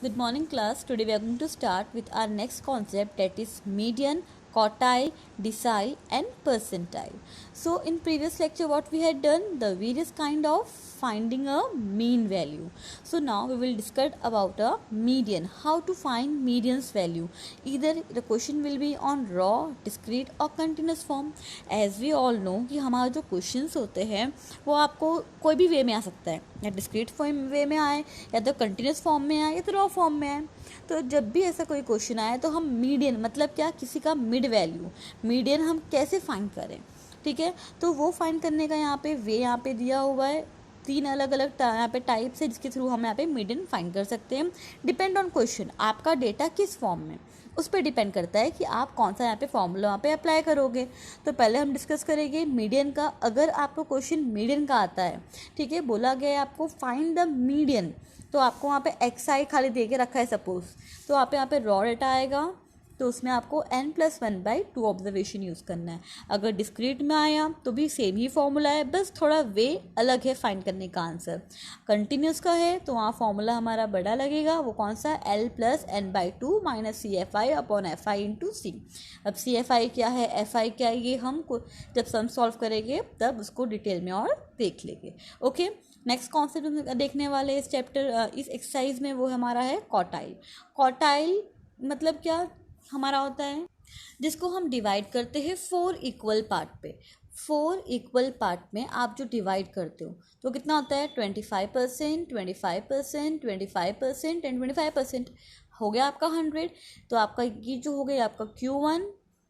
Good morning, class. Today we are going to start with our next concept, that is median, quartile, decile, and percentile. So, in previous lecture, what we had done, the various kind of finding a mean value. So now we will discuss about a median, how to find median's value. Either the question will be on raw, discrete or continuous form. As we all know कि हमारे जो questions होते हैं वो आपको कोई भी वे में आ सकता है, या डिस्क्रीट फॉर्म वे में आए, या तो कंटिन्यूस फॉर्म में आए, या तो रॉ फॉर्म में आए. तो जब भी ऐसा कोई क्वेश्चन आए तो हम मीडियन मतलब क्या, किसी का मिड वैल्यू, मीडियन हम कैसे फाइंड करें. ठीक है, तो वो फाइंड करने का यहाँ पे वे यहाँ पे दिया हुआ है. तीन अलग अलग यहाँ पे टाइप्स है जिसके थ्रू हम यहाँ पे मीडियन फाइंड कर सकते हैं. डिपेंड ऑन क्वेश्चन, आपका डेटा किस फॉर्म में, उस पर डिपेंड करता है कि आप कौन सा यहाँ पे फॉर्मूला वहाँ पे अप्लाई करोगे. तो पहले हम डिस्कस करेंगे मीडियन का. अगर आपको क्वेश्चन मीडियन का आता है, ठीक है, बोला गया है आपको फाइंड द मीडियन, तो आपको वहाँ पे एक्स आई खाली दे के रखा है सपोज, तो आप यहाँ पे रॉ डेटा आएगा, तो उसमें आपको n+1/2 ऑब्जर्वेशन यूज़ करना है. अगर डिस्क्रीट में आया तो भी सेम ही फॉर्मूला है, बस थोड़ा वे अलग है फाइंड करने का आंसर. कंटिन्यूस का है तो वहाँ फॉर्मूला हमारा बड़ा लगेगा, वो कौन सा, l+n/2 - CFI/FI × C. अब CFI क्या है, FI क्या है, ये हम जब सम सॉल्व करेंगे तब उसको डिटेल में और देख लेंगे. ओके, नेक्स्ट कॉन्सेप्ट देखने वाले इस चैप्टर इस एक्सरसाइज में वो हमारा है क्वार्टाइल. क्वार्टाइल मतलब क्या हमारा होता है, जिसको हम डिवाइड करते हैं 4 इक्वल पार्ट पे. 4 इक्वल पार्ट में आप जो डिवाइड करते हो तो कितना होता है, 25%, 25%, 25% एंड 25%. हो गया आपका 100. तो आपका ये जो हो गया आपका Q1,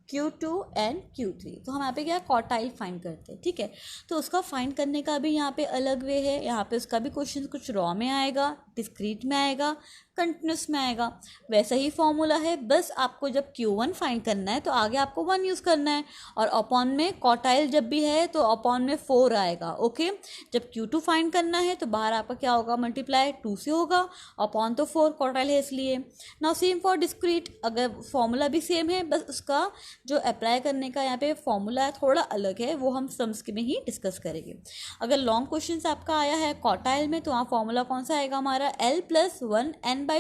Q2 एंड Q3. तो हम यहाँ पे क्या क्वार्टाइल फाइंड करते हैं. ठीक है, तो उसका फाइंड करने का भी यहाँ पे अलग वे है. यहाँ पे उसका भी क्वेश्चन कुछ रॉ में आएगा, डिस्क्रीट में आएगा, कंटिन्यूस में आएगा. वैसा ही फॉर्मूला है, बस आपको जब Q1 फाइंड करना है तो आगे आपको 1 यूज़ करना है, और अपॉन में क्वार्टाइल जब भी है तो अपॉन में 4 आएगा. ओके, जब Q2 फाइंड करना है तो बाहर आपका क्या होगा, मल्टीप्लाई 2 से होगा, अपॉन तो 4 क्वार्टाइल है इसलिए. नाउ सेम फॉर डिस्क्रीट, अगर फॉर्मूला भी सेम है, बस उसका जो अप्लाई करने का यहाँ पे फॉर्मूला थोड़ा अलग है, वो हम सम्स में ही डिस्कस करेंगे. अगर लॉन्ग क्वेश्चन आपका आया है क्वार्टाइल में तो वहाँ फॉर्मूला कौन सा आएगा हमारा, l+1n/4 -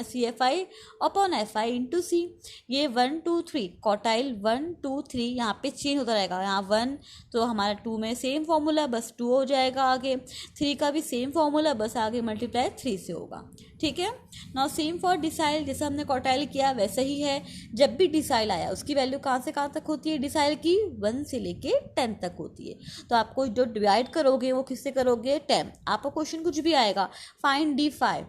CFI/FI × C. ये 1 2 3 क्वार्टाइल 1 2 3 यहाँ पे चेंज होता रहेगा. यहाँ 1 तो हमारा 2 में सेम फॉर्मूला, बस 2 हो जाएगा. आगे 3 का भी सेम फॉर्मूला, बस आगे मल्टीप्लाई 3 से होगा. ठीक है, नाउ सेम फॉर डिसाइल, जैसे हमने क्वार्टाइल किया वैसा ही है. जब भी डिसाइल आया उसकी वैल्यू कहाँ से कहाँ तक होती है, डिसाइल की 1 से लेके 10 तक होती है. तो आपको जो डिवाइड करोगे वो किससे करोगे, 10. आपको क्वेश्चन कुछ भी आएगा, फाइंड D5,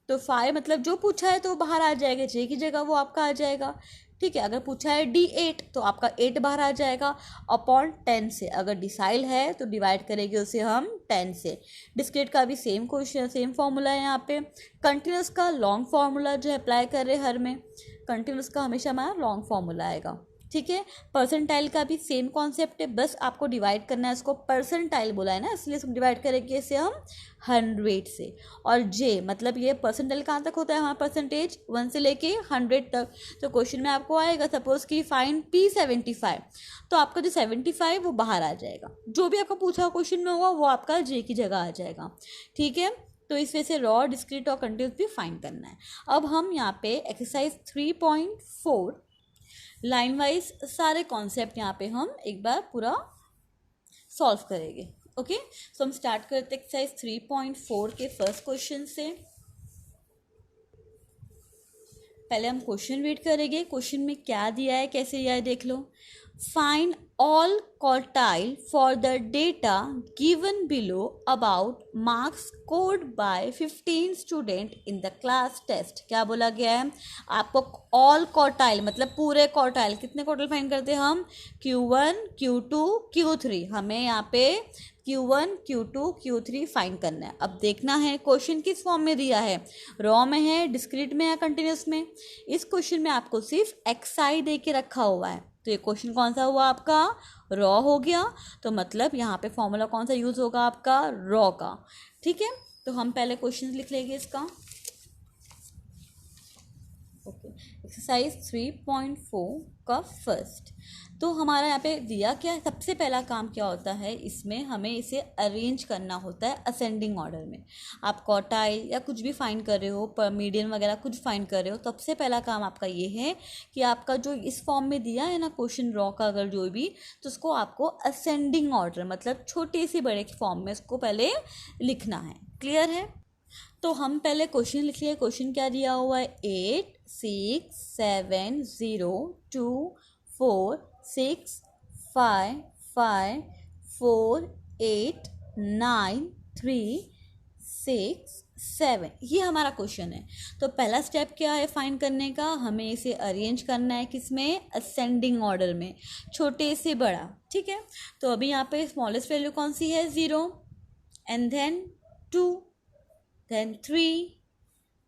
तो 5 मतलब जो पूछा है तो बाहर आ जाएगा, जे की जगह वो आपका आ जाएगा. ठीक है, अगर पूछा है D8 तो आपका 8 बाहर आ जाएगा अपॉन 10 से. अगर डिसाइल है तो डिवाइड करेंगे उसे हम 10 से. डिस्क्रीट का भी सेम क्वेश्चन सेम फॉर्मूला है यहाँ पे. कंटिन्यूस का लॉन्ग फार्मूला जो अप्लाई कर रहे हर में, कंटिन्यूस का हमेशा हमारा लॉन्ग फार्मूला आएगा. ठीक है, परसेंटाइल का भी सेम कॉन्सेप्ट है, बस आपको डिवाइड करना है. उसको परसेंटाइल बोला है ना, इसलिए इसको डिवाइड करेंगे इसे हम 100 से. और जे मतलब ये परसेंटाइल कहाँ तक होता है हमारा, परसेंटेज 1 से लेके 100 तक. तो क्वेश्चन में आपको आएगा सपोज कि फाइंड P75, तो आपका जो 75 वो बाहर आ जाएगा. जो भी आपका पूछा क्वेश्चन में होगा वो आपका जे की जगह आ जाएगा. ठीक है, तो इस वजह से रॉ, डिस्क्रीट और कंटिन्यूस भी फाइंड करना है. अब हम यहाँ पे एक्सरसाइज 3.4 लाइन वाइज सारे कॉन्सेप्ट यहाँ पे हम एक बार पूरा सॉल्व करेंगे. ओके, सो हम स्टार्ट करते हैं एक्सरसाइज 3.4 के फर्स्ट क्वेश्चन से. पहले हम क्वेश्चन रीड करेंगे, क्वेश्चन में क्या दिया है कैसे दिया है देख लो. Find all quartile for the data given below about marks scored by 15 student in the class test. क्या बोला गया है आपको, all quartile मतलब पूरे क्वार्टाइल. कितने क्वार्टाइल फाइंड करते हैं हम, Q1 Q2 Q3. हमें यहाँ पे Q1 Q2 Q3 फाइंड करना है. अब देखना है क्वेश्चन किस फॉर्म में दिया है, रॉ में है, डिस्क्रीट में या कंटिन्यूस में. इस क्वेश्चन में आपको सिर्फ एक्साई दे के रखा हुआ है, तो ये क्वेश्चन कौन सा हुआ आपका, रॉ हो गया. तो मतलब यहाँ पे फॉर्मूला कौन सा यूज़ होगा आपका, रॉ का. ठीक है, तो हम पहले क्वेश्चन लिख लेंगे इसका. ओके, एक्सरसाइज 3.4 का फर्स्ट। तो हमारा यहाँ पे दिया क्या है, सबसे पहला काम क्या होता है इसमें, हमें इसे अरेंज करना होता है असेंडिंग ऑर्डर में। आप क्वार्टाइल या कुछ भी फाइंड कर रहे हो, पर मीडियन वगैरह कुछ फाइंड कर रहे हो, तो सबसे पहला काम आपका ये है कि आपका जो इस फॉर्म में दिया है ना क्वेश्चन रॉ का अगर जो भी, तो उसको आपको असेंडिंग ऑर्डर मतलब छोटे से बड़े फॉर्म में उसको पहले लिखना है। क्लियर है? तो हम पहले क्वेश्चन लिख लिए। क्वेश्चन क्या दिया हुआ है, 8 6 7 0 2 4 6 5 5 4 8 9 3 6 7, ये हमारा क्वेश्चन है। तो पहला स्टेप क्या है फाइंड करने का, हमें इसे अरेंज करना है किसमें, असेंडिंग ऑर्डर में, छोटे से बड़ा। ठीक है, तो अभी यहाँ पे स्मॉलेस्ट वैल्यू कौन सी है, 0, and then 2, then 3,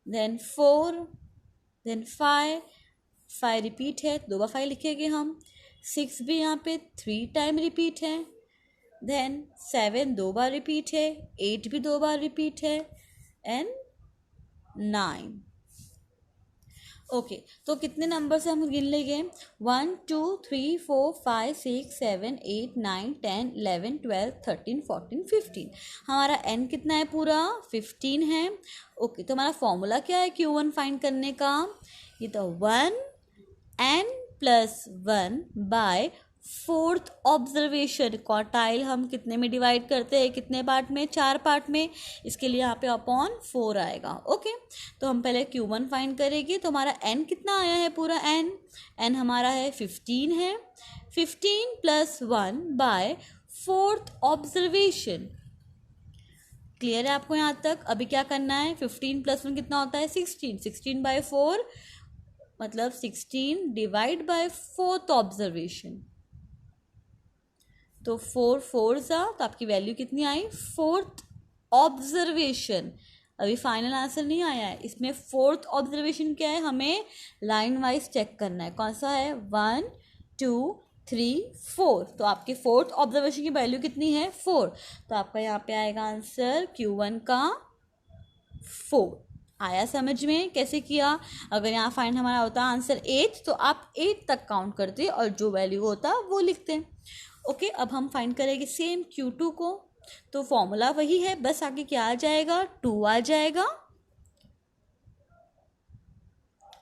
then 4, then 5, 5 repeat है, 2 बार 5 लिखेंगे हम। 6 भी यहाँ पे 3 टाइम रिपीट है, then 7 2 बार रिपीट है, 8 भी 2 बार रिपीट है, एंड 9। ओके, तो कितने नंबर से हम गिन लेंगे, 1 2 3 4 5 6 7 8 9 10 11 12 13 14 15। हमारा n कितना है, पूरा 15 है। ओके, तो हमारा फॉर्मूला क्या है Q1 फाइंड करने का, ये तो 1n + 1 by fourth observation. Quartile हम कितने में डिवाइड करते हैं, कितने पार्ट में, 4 पार्ट में, इसके लिए यहाँ पे अपॉन 4 आएगा। ओके, तो हम पहले Q1 फाइंड करेंगे। तो हमारा n कितना आया है, पूरा n हमारा है 15 है, 15 + 1 बाय फोर्थ ऑब्जर्वेशन। क्लियर है आपको यहाँ तक? अभी क्या करना है, 15 + 1 कितना होता है, 16, 16/4 मतलब 16 डिवाइड बाय फोर्थ ऑब्जर्वेशन। तो 4 4 तो आपकी वैल्यू कितनी आई, फोर्थ ऑब्जर्वेशन। अभी फाइनल आंसर नहीं आया है, इसमें फोर्थ ऑब्जर्वेशन क्या है, हमें लाइन वाइज चेक करना है, कौन सा है, 1 2 3 4। तो आपके फोर्थ ऑब्जर्वेशन की वैल्यू कितनी है, 4। तो आपका यहाँ पे आएगा आंसर Q1 का 4। आया समझ में कैसे किया? अगर यहाँ फाइंड हमारा होता आंसर 8, तो आप 8 तक काउंट करते और जो वैल्यू होता वो लिखते। ओके, अब हम फाइंड करेंगे सेम Q2 को। तो फॉर्मूला वही है, बस आगे क्या आ जाएगा, 2 आ जाएगा।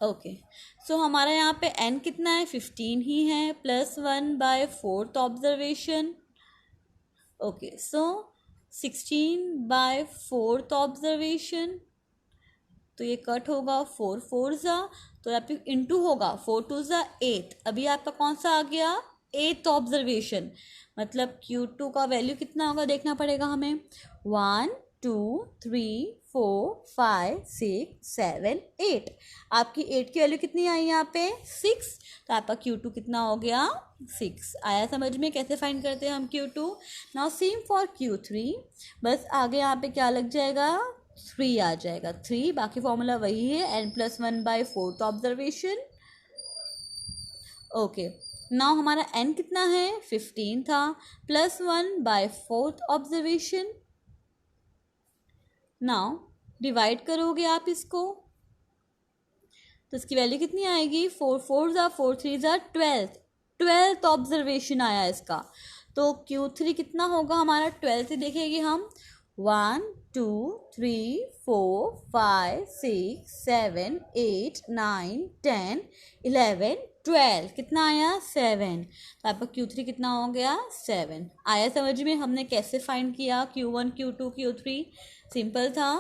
ओके, सो हमारा यहाँ पे n कितना है, 15 ही है, +1 by fourth observation. Okay, so 16/4 observation. तो ये कट होगा, 4 4 तो यहाँ पे इंटू होगा, 4 2 8। अभी आपका कौन सा आ गया, 8th ऑब्जर्वेशन। मतलब Q2 का वैल्यू कितना होगा देखना पड़ेगा हमें, 1 2 3 4 5 6 7 8। आपकी 8 की वैल्यू कितनी आई यहाँ पे, 6। तो आपका Q2 कितना हो गया, 6। आया समझ में कैसे फाइंड करते हैं हम Q2? Now same for Q3, बस आगे यहाँ पे क्या लग जाएगा, 3 आ जाएगा, 3। बाकी फॉर्मूला वही है, n + 1 by fourth observation. Okay, now हमारा n कितना है, 15 था, +1 by fourth observation. Now divide करोगे आप इसको, तो इसकी वैल्यू कितनी आएगी, 4 4 4 3 12th ऑब्जर्वेशन आया इसका। तो Q3 कितना होगा हमारा, 12th देखेंगे हम, 1 2 3 4 5 6 7 8 9 10 11 12, कितना आया, 7। तो आपका Q3 कितना हो गया, 7। आया समझ में हमने कैसे फाइंड किया Q1 Q2 Q3? सिंपल था।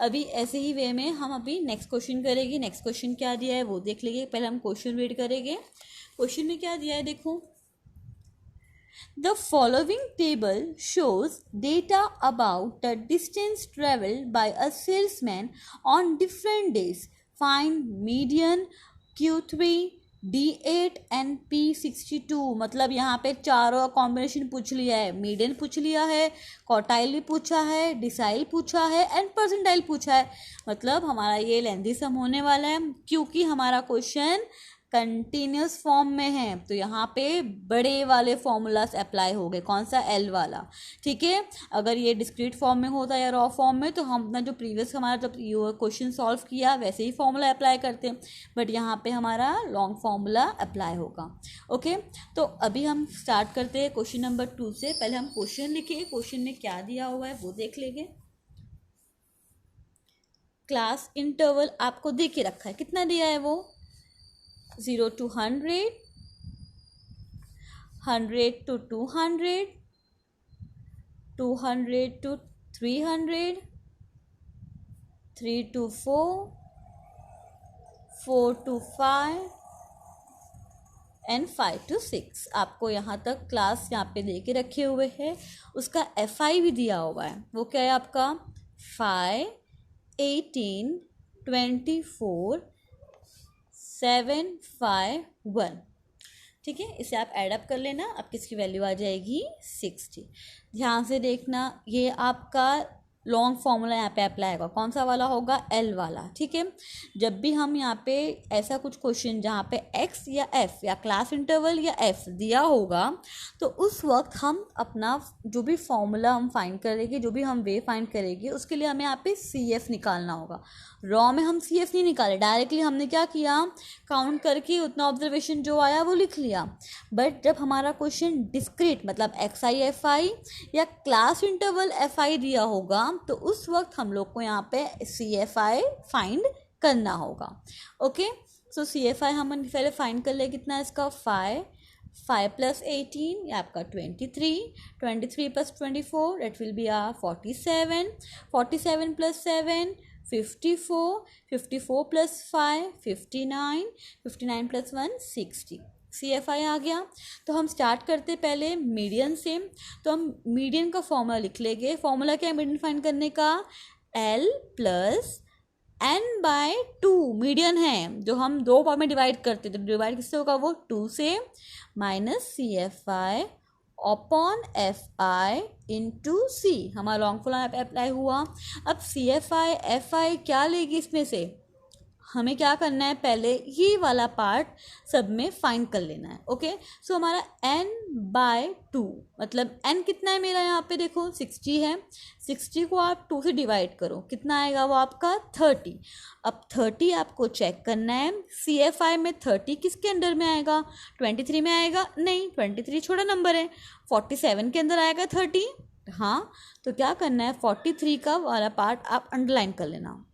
अभी ऐसे ही वे में हम अभी नेक्स्ट क्वेश्चन करेंगे। नेक्स्ट क्वेश्चन क्या दिया है वो देख लेंगे, पहले हम क्वेश्चन रीड करेंगे। क्वेश्चन में क्या दिया है देखो, The following table shows data about the distance traveled by a salesman on different days. Find median, Q3, D8 and P62। मतलब यहाँ पे चारों का कॉम्बिनेशन पूछ लिया है, मीडियन पूछ लिया है, क्वार्टाइल भी पूछा है, डिसाइल पूछा है एंड परसेंटाइल पूछा है। मतलब हमारा ये लेंथी सम होने वाला है, क्योंकि हमारा क्वेश्चन कंटिन्यूस फॉर्म में है तो यहाँ पे बड़े वाले फॉर्मूलाज अप्लाई हो गए, कौन सा, एल वाला, ठीक है। अगर ये डिस्क्रीट फॉर्म में होता है या रॉ फॉर्म में तो हम अपना जो प्रीवियस हमारा जब क्वेश्चन सॉल्व किया वैसे ही फॉर्मूला अप्लाई करते हैं, बट यहाँ पे हमारा लॉन्ग फॉर्मूला अप्लाई होगा। ओके, तो अभी हम स्टार्ट करते हैं क्वेश्चन नंबर 2 से। पहले हम क्वेश्चन लिखे, क्वेश्चन में क्या दिया हुआ है वो देख लेंगे। क्लास इंटरवल आपको दे के रखा है, कितना दिया है वो, 0 to 100, 100 to 200, 200 to 300, 3 to 4, 4 to 5 and 5 to 6। आपको यहाँ तक क्लास यहाँ पे दे के रखे हुए हैं। उसका FI भी दिया हुआ है, वो क्या है आपका 5, 18, 24, 7, 5, 1, ठीक है। इसे आप ऐडअप कर लेना, आपकी इसकी वैल्यू आ जाएगी 60। ध्यान से देखना, ये आपका लॉन्ग फॉर्मूला यहाँ पे अप्लाई होगा, कौन सा वाला होगा, एल वाला, ठीक है। जब भी हम यहाँ पे ऐसा कुछ क्वेश्चन जहाँ पे एक्स या एफ या क्लास इंटरवल या एफ दिया होगा तो उस वक्त हम अपना जो भी फॉर्मूला हम फाइंड करेंगे, जो भी हम वे फाइंड करेंगे, उसके लिए हमें यहाँ पे CF निकालना होगा। रॉ में हम CF नहीं निकाले, डायरेक्टली हमने क्या किया, काउंट करके उतना ऑब्जर्वेशन जो आया वो लिख लिया। बट जब हमारा क्वेश्चन डिस्क्रीट मतलब XI FI या क्लास इंटरवल FI दिया होगा तो उस वक्त हम लोग को यहाँ पे CFI फाइंड करना होगा। ओके, सो CFI हम पहले फाइंड कर ले, कितना है इसका 5 plus 18 ये आपका 23, 23 plus 24 that will be 47, 47 plus 7 54, 54 plus 5 59, 59 plus 1 60। CFI आ गया। तो हम स्टार्ट करते पहले मीडियन से, तो हम मीडियन का फॉर्मूला लिख लेंगे। फॉर्मूला क्या है मीडियन फाइंड करने का, L प्लस n/2 मीडियन है जो हम दो पार्ट में डिवाइड करते, तो डिवाइड किससे होगा, वो 2 से, minus CFI upon FI into C। हमारा लॉन्ग फॉर्मूला पे अप्लाई हुआ। अब CFI FI क्या लेगी इसमें से, हमें क्या करना है, पहले ये वाला पार्ट सब में फाइंड कर लेना है। ओके, सो हमारा n/2 मतलब n कितना है मेरा, यहाँ पे देखो 60 है, 60 को आप 2 से डिवाइड करो, कितना आएगा वो आपका 30। अब 30 आपको चेक करना है, CFI में 30 किसके अंडर में आएगा, 23 में आएगा, नहीं 23 छोटा नंबर है, 47 के अंदर आएगा 30, हाँ। तो क्या करना है, 43 का वाला पार्ट आप अंडरलाइन कर लेना,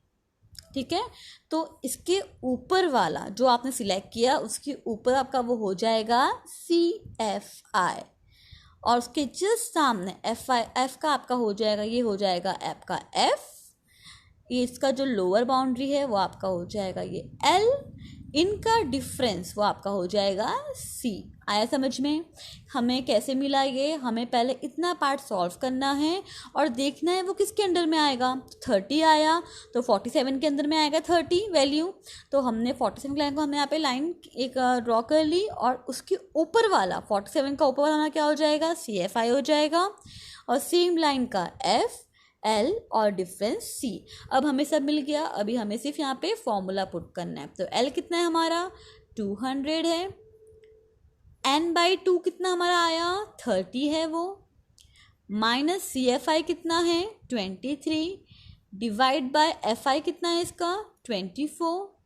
ठीक है। तो इसके ऊपर वाला जो आपने सिलेक्ट किया उसके ऊपर आपका वो हो जाएगा CFI, और उसके जस्ट सामने FI, F का आपका हो जाएगा, ये हो जाएगा आपका F, ये इसका जो लोअर बाउंड्री है वो आपका हो जाएगा ये L, इनका डिफरेंस वो आपका हो जाएगा C। आया समझ में, हमें कैसे मिला ये, हमें पहले इतना पार्ट सॉल्व करना है और देखना है वो किसके अंडर में आएगा। 30 आया तो 47 के अंदर में आएगा 30 वैल्यू, तो हमने 47 लाइन को हमने यहाँ पे लाइन एक ड्रॉ कर ली, और उसके ऊपर वाला 47 का ऊपर वाला क्या हो जाएगा, CFI हो जाएगा, और सेम लाइन का F, L और डिफरेंस C। अब हमें सब मिल गया, अभी हमें सिर्फ यहाँ पे फॉर्मूला पुट करना है। तो L कितना है हमारा 200 है, n/2 कितना हमारा आया 30 है वो, माइनस CFI कितना है 23, डिवाइड बाय FI कितना है इसका 24,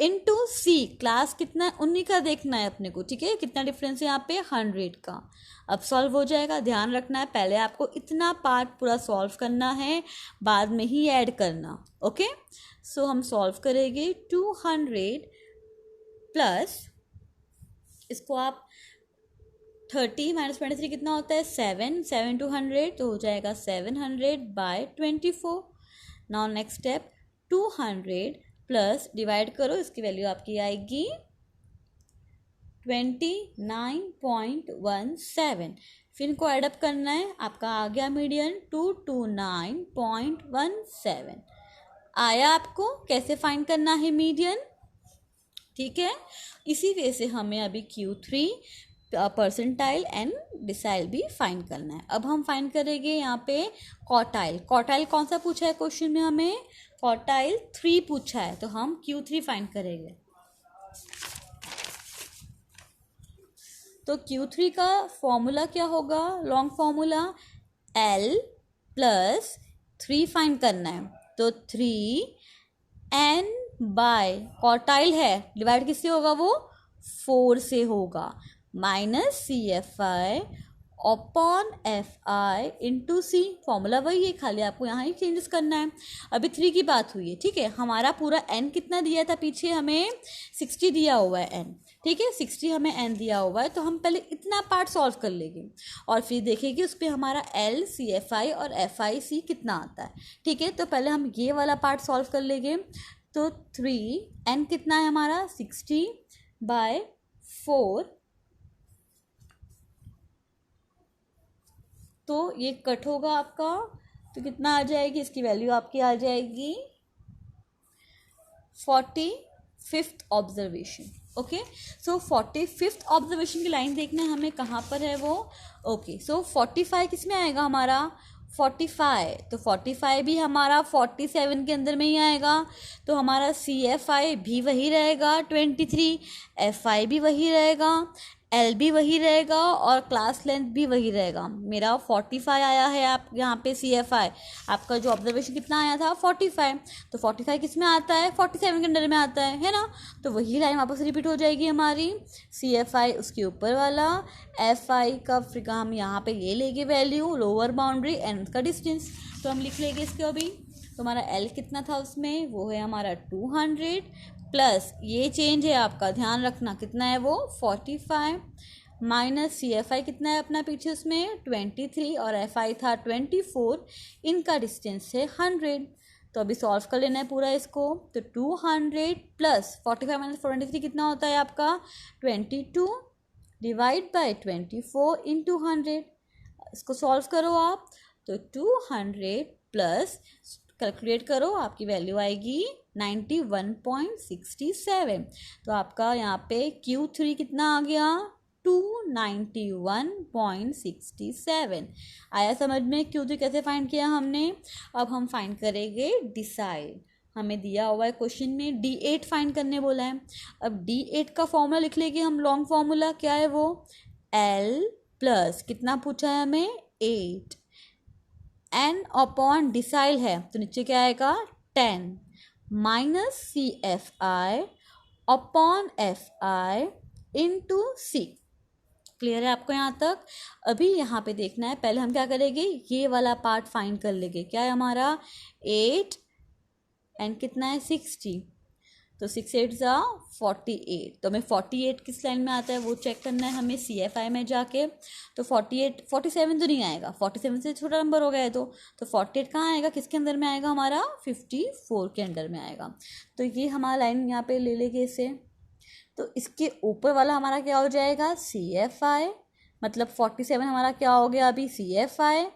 इनटू C क्लास कितना है 19 का देखना है अपने को, ठीक है। कितना डिफरेंस है यहाँ पे 100 का। अब सॉल्व हो जाएगा, ध्यान रखना है पहले आपको इतना पार्ट पूरा सॉल्व करना है, बाद में ही ऐड करना। ओके, सो हम सॉल्व करेंगे 200 प्लस इसको आप 30 माइनस 23 कितना होता है 7, 7 to 100 तो हो जाएगा 700/24। Now next step 200 plus divide करो, इसकी वैल्यू आपकी आएगी 29.17। फिर इनको एडअप करना है, आपका आ गया मीडियन 229.17। आया आपको कैसे फाइंड करना है मीडियन, ठीक है। इसी वे से हमें अभी Q3 परसेंटाइल एंड डिसाइल भी फाइंड करना है। अब हम फाइंड करेंगे यहाँ पे क्वार्टाइल। क्वार्टाइल कौन सा पूछा है क्वेश्चन में, हमें क्वार्टाइल 3 पूछा है, तो हम Q3 फाइंड करेंगे। तो Q3 का फॉर्मूला क्या होगा, long formula L plus 3 find करना है, तो 3n बाय क्वार्टाइल है, डिवाइड किससे होगा, वो 4 से होगा, minus CFI upon FI into C। Formula वही है, खाली आपको यहाँ ही चेंजेस करना है। अभी 3 की बात हुई है, ठीक है। हमारा पूरा n कितना दिया था पीछे, हमें 60 दिया हुआ है n, ठीक है, 60 हमें n दिया हुआ है, तो हम पहले इतना पार्ट सॉल्व कर लेंगे और फिर देखेंगे उस पर हमारा L CFI और FIC कितना आता है, ठीक है। तो पहले हम ये वाला पार्ट सॉल्व कर लेंगे। तो 3n कितना है हमारा 60 बाय 4, तो ये कट होगा आपका, तो कितना आ जाएगी, इसकी वैल्यू आपकी आ जाएगी 45th ऑब्जर्वेशन। ओके, सो 45th ऑब्जर्वेशन की लाइन देखना है हमें, कहाँ पर है वो। ओके, सो 45 किस में आएगा हमारा, 45, तो 45 भी हमारा 47 के अंदर में ही आएगा, तो हमारा CFI भी वही रहेगा 23, FI भी वही रहेगा, L भी वही रहेगा और क्लास लेंथ भी वही रहेगा। मेरा 45 आया है, आप यहाँ पे CFI आपका जो ऑब्जर्वेशन कितना आया था 45, तो 45 किस में आता है, 47 के अंडर में आता है ना। तो वही लाइन वापस रिपीट हो जाएगी हमारी, CFI उसके ऊपर वाला, FI का फिर हम यहाँ पे ये लेंगे वैल्यू, लोअर बाउंड्री एंड का डिस्टेंस, तो हम लिख लेंगे इसको अभी। तो हमारा L कितना था उसमें, वो है हमारा 200 प्लस ये चेंज है आपका, ध्यान रखना कितना है वो 45, माइनस CFI कितना है अपना पीछे उसमें 23 और FI था 24, इनका डिस्टेंस है 100। तो अभी सॉल्व कर लेना है पूरा इसको, तो 200 प्लस 45 माइनस 43 कितना होता है आपका 22, डिवाइड बाय 24 इंटू 100। इसको सॉल्व करो आप, तो 200 प्लस कैलकुलेट करो, आपकी वैल्यू आएगी 91.67। तो आपका यहाँ पे Q3 कितना आ गया 291.67। आया समझ में Q3 कैसे फाइंड किया हमने। अब हम फाइंड करेंगे डिसाइड, हमें दिया हुआ है क्वेश्चन में D8 फाइंड करने बोला है। अब D8 का फॉर्मूला लिख लेंगे हम, लॉन्ग फॉर्मूला क्या है वो, L प्लस कितना पूछा है हमें 8, n अपॉन डिसाइल है, तो नीचे क्या आएगा 10, minus CFI upon FI into C। Clear है आपको यहाँ तक। अभी यहाँ पे देखना है, पहले हम क्या करेंगे, ये वाला पार्ट फाइंड कर लेंगे, क्या है हमारा 8 एंड कितना है 60, तो 6 8 ज़ा 48, तो हमें 48 किस लाइन में आता है वो चेक करना है हमें CFI में जाके। तो 48 47 तो नहीं आएगा, 47 से छोटा नंबर हो गया है, तो 48 कहाँ आएगा, किसके अंदर में आएगा हमारा 54 के अंदर में आएगा। तो ये हमारा लाइन यहाँ पे ले लेंगे इसे, तो इसके ऊपर वाला हमारा क्या हो जाएगा CFI, मतलब 47 हमारा क्या हो गया अभी CFI,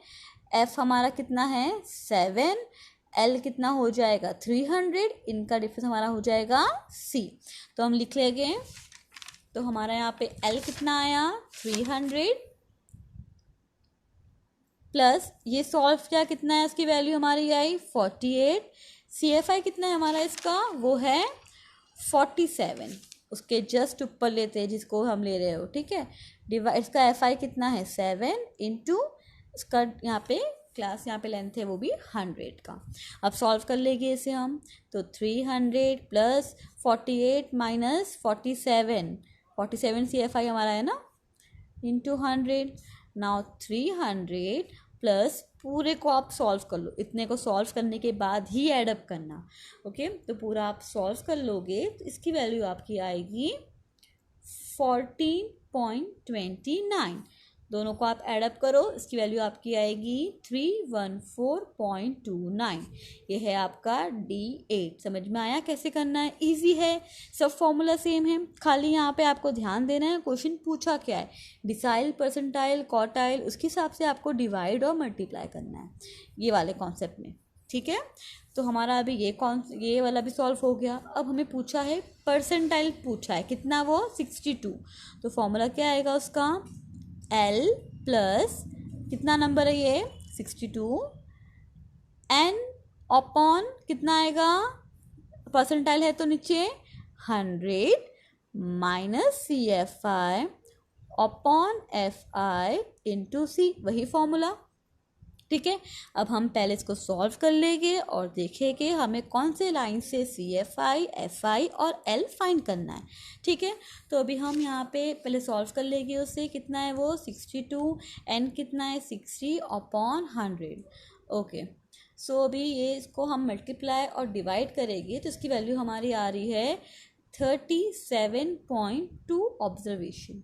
F हमारा कितना है 7, L कितना हो जाएगा 300, इनका डिफरेंस हमारा हो जाएगा C। तो हम लिख लेंगे, तो हमारा यहाँ पे L कितना आया 300 प्लस ये सॉल्व किया कितना है, इसकी वैल्यू हमारी आई 48, CFI कितना है हमारा इसका, वो है 47, उसके जस्ट ऊपर लेते हैं जिसको हम ले रहे हो, ठीक है। डिवाइड इसका FI कितना है 7 इंटू इसका यहाँ पे क्लास यहाँ पे लेंथ है वो भी 100 का। अब सॉल्व कर लेंगे इसे हम, तो 300 प्लस 48 माइनस 47 CFI हमारा है ना इंटू 100। नाउ 300 प्लस पूरे को आप सॉल्व कर लो, इतने को सॉल्व करने के बाद ही एडअप करना, ओके। तो पूरा आप सॉल्व कर लोगे तो इसकी वैल्यू आपकी आएगी 14.29, दोनों को आप ऐडअप करो, इसकी वैल्यू आपकी आएगी 314.29। ये है आपका D8। समझ में आया कैसे करना है, इजी है, सब फॉर्मूला सेम है, खाली यहाँ पे आपको ध्यान देना है क्वेश्चन पूछा क्या है, डिसाइल परसेंटाइल क्वार्टाइल, उसके हिसाब से आपको डिवाइड और मल्टीप्लाई करना है ये वाले कॉन्सेप्ट में, ठीक है। तो हमारा अभी ये वाला भी सॉल्व हो गया। अब हमें पूछा है परसेंटाइल, पूछा है कितना वो 62, तो फॉर्मूला क्या आएगा उसका L प्लस कितना नंबर है ये 62, N अपॉन कितना आएगा, परसेंटाइल है तो नीचे 100, minus CFI upon F I into C, वही फॉर्मूला। ठीक है, अब हम पहले इसको सॉल्व कर लेंगे और देखेंगे हमें कौन से लाइन से C F I, F I और एल फाइंड करना है। ठीक है, तो अभी हम यहाँ पे पहले सॉल्व कर लेंगे। उससे कितना है वो 62, एन कितना है 60 अपॉन 100। ओके, सो अभी ये इसको हम मल्टीप्लाई और डिवाइड करेंगे तो इसकी वैल्यू हमारी आ रही है 37.2 ऑब्जर्वेशन।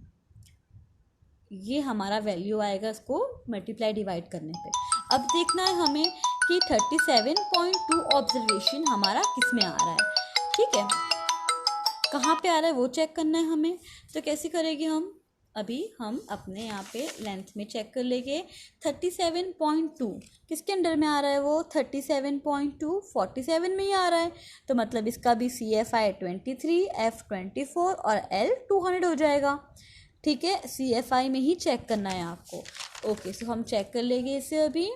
ये हमारा वैल्यू आएगा इसको मल्टीप्लाई डिवाइड करने पे। अब देखना है हमें कि 37.2 ऑब्जर्वेशन हमारा किस में आ रहा है। ठीक है, कहाँ पे आ रहा है वो चेक करना है हमें। तो कैसे करेंगे हम, अभी हम अपने यहाँ पे लेंथ में चेक कर लेंगे। 37.2 किसके अंडर में आ रहा है वो, 37.2 47 में ही आ रहा है। तो मतलब इसका भी सी एफ आई 23, एफ 24 और एल 200 हो जाएगा। ठीक है, सी एफ आई में ही चेक करना है आपको। ओके, सो हम चेक कर लेंगे इसे अभी।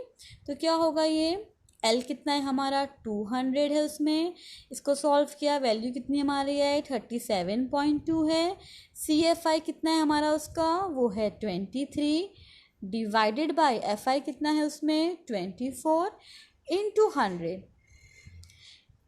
तो क्या होगा, ये एल कितना है हमारा 200 है उसमें। इसको सॉल्व किया, वैल्यू कितनी हमारी है 37.2 है। सी एफ आई कितना है हमारा उसका, वो है 23 डिवाइडेड बाय एफ आई कितना है उसमें 24 इंटू 100।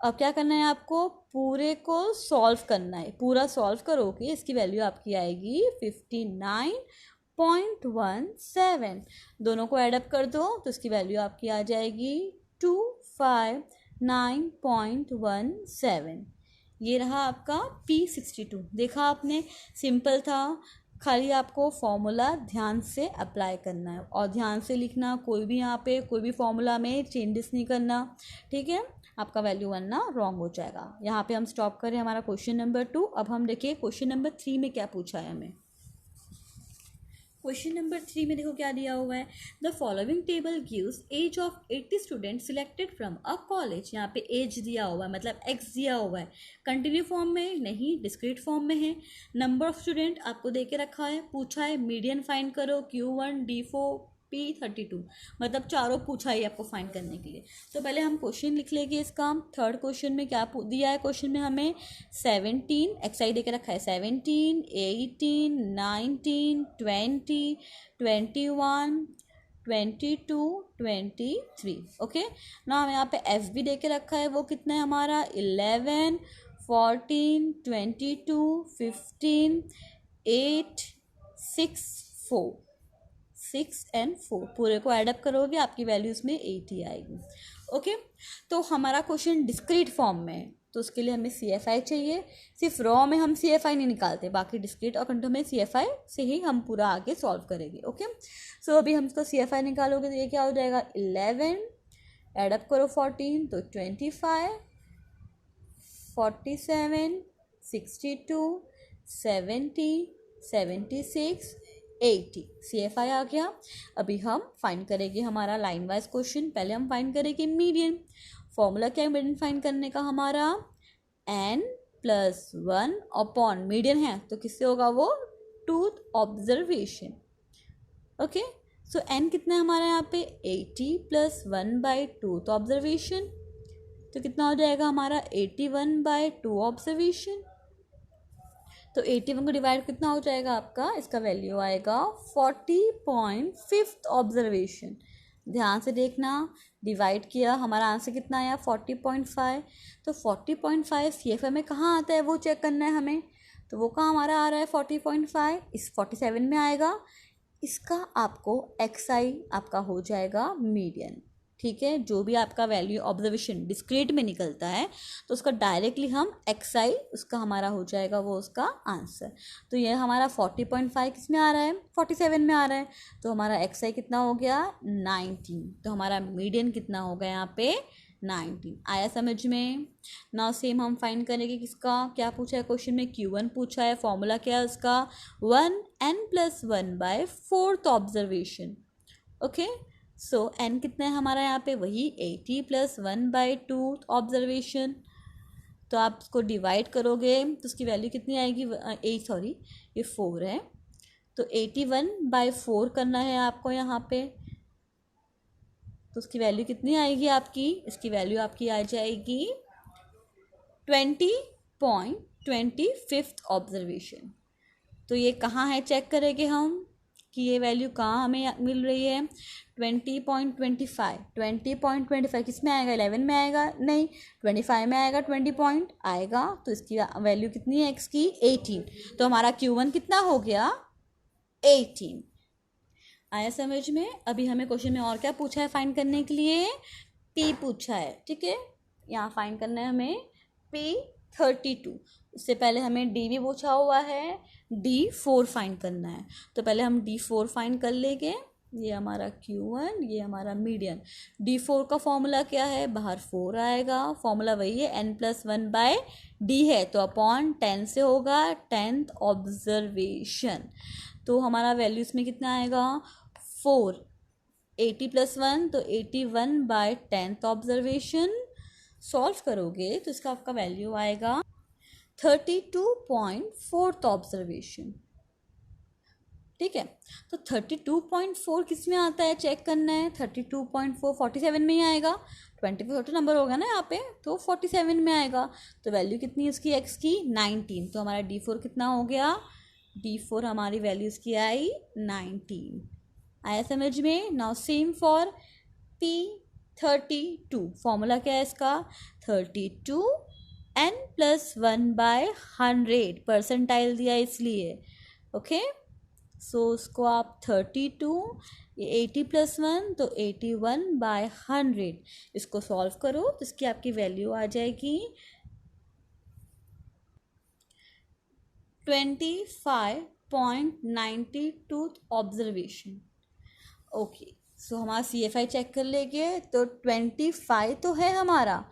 अब क्या करना है आपको, पूरे को सॉल्व करना है। पूरा सॉल्व करोगे इसकी वैल्यू आपकी आएगी 59.17। दोनों को ऐडअप कर दो तो इसकी वैल्यू आपकी आ जाएगी 259.17। ये रहा आपका P62। देखा आपने, सिंपल था। खाली आपको फॉर्मूला ध्यान से अप्लाई करना है और ध्यान से लिखना। कोई भी यहाँ पे कोई भी फॉर्मूला में चेंजेस नहीं करना। ठीक है, आपका वैल्यू वरना रॉन्ग हो जाएगा। यहाँ पे हम स्टॉप करें हमारा क्वेश्चन नंबर 2। अब हम देखिए क्वेश्चन नंबर 3 में क्या पूछा है हमें। क्वेश्चन नंबर 3 में देखो क्या दिया हुआ है। The following table gives age of 80 student selected from a college. यहाँ पे एज दिया हुआ है, मतलब एक्स दिया हुआ है। कंटिन्यू फॉर्म में नहीं, डिस्क्रीट फॉर्म में है। नंबर ऑफ स्टूडेंट आपको दे के रखा है, पूछा है मीडियन फाइंड करो Q1 D4 P32, मतलब चारों पूछा है आपको फाइंड करने के लिए। तो पहले हम क्वेश्चन लिख लेंगे इसका। थर्ड क्वेश्चन में क्या दिया है, क्वेश्चन में हमें 17 एक्साइड दे के रखा है, 17 18 19 20 21 22 23। ओके ना, हमें यहाँ पे एफ भी दे के रखा है, वो कितना है हमारा 11 14 22 15 8 6 4 6 and 4 पूरे को एडअप करोगे आपकी वैल्यूज में 80 आएगी। ओके, तो हमारा क्वेश्चन डिस्क्रीट फॉर्म में है तो उसके लिए हमें सी एफ आई चाहिए। सिर्फ रॉ में हम सी एफ आई नहीं निकालते, बाकी डिस्क्रीट और कंट्रोल में सी एफ आई से ही हम पूरा आगे सॉल्व करेंगे। ओके, सो अभी हम इसको सी एफ आई निकालोगे तो ये क्या हो जाएगा 11 एडअप करो 14 तो 25 47 62 70 76 80 सी एफ आई आ गया। अभी हम फाइंड करेंगे हमारा लाइन वाइज क्वेश्चन। पहले हम फाइंड करेंगे मीडियन। फॉर्मूला क्या है मीडियन फाइंड करने का हमारा, n+1 अपॉन मीडियन है तो किससे होगा वो, टूथ ऑब्जर्वेशन। ओके, सो n कितना है हमारा यहाँ पे 80 + 1/2 ऑब्जर्वेशन, तो कितना हो जाएगा हमारा 81/2 ऑब्जर्वेशन। तो 81 को डिवाइड कितना हो जाएगा आपका, इसका वैल्यू आएगा 40.5 ऑब्जर्वेशन। ध्यान से देखना, डिवाइड किया हमारा आंसर कितना आया 40.5। तो 40.5 सी एफ आई में कहाँ आता है वो चेक करना है हमें। तो वो कहाँ हमारा आ रहा है 40.5, इस 47 में आएगा। इसका आपको एक्स आई आपका हो जाएगा मीडियन। ठीक है, जो भी आपका वैल्यू ऑब्जर्वेशन डिस्क्रीट में निकलता है तो उसका डायरेक्टली हम एक्स आई उसका हमारा हो जाएगा वो उसका आंसर। तो ये हमारा 40.5 किस में आ रहा है 47 में आ रहा है, तो हमारा एक्स आई कितना हो गया 19। तो हमारा मीडियन कितना हो गया यहाँ पे 19। आया समझ में। नाउ सेम हम फाइंड करेंगे किसका, क्या पूछा है क्वेश्चन में, Q1 पूछा है। फॉर्मूला क्या है उसका 1n+1/4 ऑब्जर्वेशन। ओके, सो n कितना है हमारा यहाँ पे, वही 80 + 1/2 ऑब्जर्वेशन। तो आप इसको डिवाइड करोगे तो उसकी वैल्यू कितनी आएगी, सॉरी ये 4 है, तो 81/4 करना है आपको यहाँ पे। तो उसकी वैल्यू कितनी आएगी आपकी, इसकी वैल्यू आपकी आ जाएगी 20.25 ऑब्जर्वेशन। तो ये कहाँ है चेक करेंगे हम कि ये वैल्यू कहाँ हमें मिल रही है। 20.25 किस में आएगा, 11 में आएगा नहीं, 25 में आएगा, 20 पॉइंट आएगा, तो इसकी वैल्यू कितनी है एक्स की, 18। तो हमारा Q1 कितना हो गया, 18। आया समझ में। अभी हमें क्वेश्चन में और क्या पूछा है फाइंड करने के लिए, P पूछा है, ठीक है। यहाँ फाइंड करना है हमें P32। उससे पहले हमें D भी पूछा हुआ है, D4 फाइंड करना है। तो पहले हम D4 फाइंड कर लेंगे। ये हमारा Q1, ये हमारा मीडियन। D4 का फॉर्मूला क्या है, बाहर 4 आएगा, फॉर्मूला वही है n+1/d है, तो अपॉन 10 से होगा 10th ऑब्जर्वेशन। तो हमारा वैल्यू इसमें कितना आएगा, 4, 80 + 1 तो 81/10th ऑब्जर्वेशन। सॉल्व करोगे तो इसका आपका वैल्यू आएगा 32.4th ऑब्जर्वेशन, ठीक है। तो 32.4 किस में आता है चेक करना है। 32.4 47 में ही आएगा, 24 छोटा नंबर होगा ना यहाँ पे, तो 47 में आएगा। तो वैल्यू कितनी है इसकी एक्स की, 19। तो हमारा D4 कितना हो गया, D4 हमारी वैल्यू इसकी आई 19। आया समझ में। Now same for P32, formula क्या है इसका, 32 n+1/100, परसेंटाइल दिया इसलिए, ओके। सो उसको आप 32, ये 80 + 1 तो 81/100, इसको सॉल्व करो तो इसकी आपकी वैल्यू आ जाएगी 25.92 ऑब्जर्वेशन, ओके। सो हमारा CFI चेक कर लेंगे, तो 25 तो है हमारा,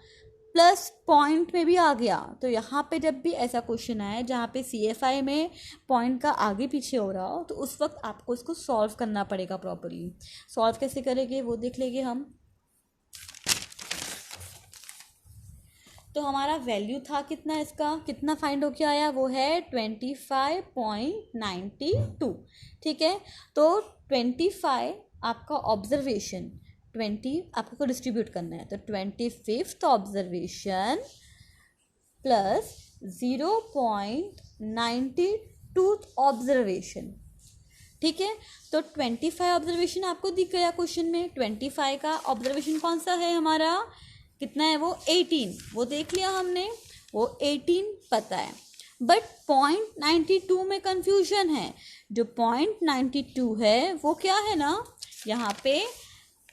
प्लस पॉइंट में भी आ गया। तो यहाँ पे जब भी ऐसा क्वेश्चन आए जहाँ पे CFI में पॉइंट का आगे पीछे हो रहा हो, तो उस वक्त आपको इसको सॉल्व करना पड़ेगा प्रॉपरली। सॉल्व कैसे करेंगे वो देख लेंगे हम। तो हमारा वैल्यू था कितना, इसका कितना फाइंड होके आया, वो है 25.92, ठीक है। तो 25 आपका ऑब्जर्वेशन, 20 आपको डिस्ट्रीब्यूट करना है, तो 25th ऑब्जर्वेशन प्लस 0.92 ऑब्जर्वेशन, ठीक है। तो 25 ऑब्जर्वेशन आपको दिख गया क्वेश्चन में। 25 का ऑब्जर्वेशन कौन सा है हमारा, कितना है वो, 18, वो देख लिया हमने, वो 18 पता है। बट 0.92 में कंफ्यूजन है। जो 0.92 है वो क्या है ना, यहाँ पे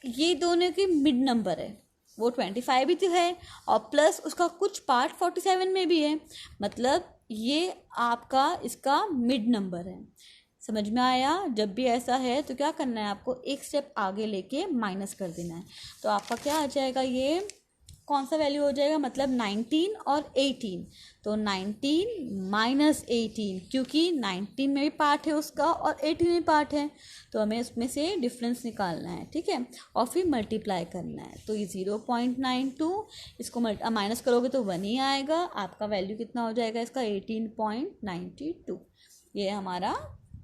ये दोनों के मिड नंबर है, वो 25 भी तो है और प्लस उसका कुछ पार्ट 47 में भी है, मतलब ये आपका इसका मिड नंबर है। समझ में आया। जब भी ऐसा है तो क्या करना है, आपको एक स्टेप आगे लेके माइनस कर देना है। तो आपका क्या आ जाएगा, ये कौन सा वैल्यू हो जाएगा, मतलब 19 और 18। तो 19 - 18, क्योंकि 19 में भी पार्ट है उसका और 18 में पार्ट है, तो हमें उसमें से डिफरेंस निकालना है, ठीक है, और फिर मल्टीप्लाई करना है। तो ये 0.92, इसको माइनस करोगे तो 1 ही आएगा। आपका वैल्यू कितना हो जाएगा इसका, 18.92। ये हमारा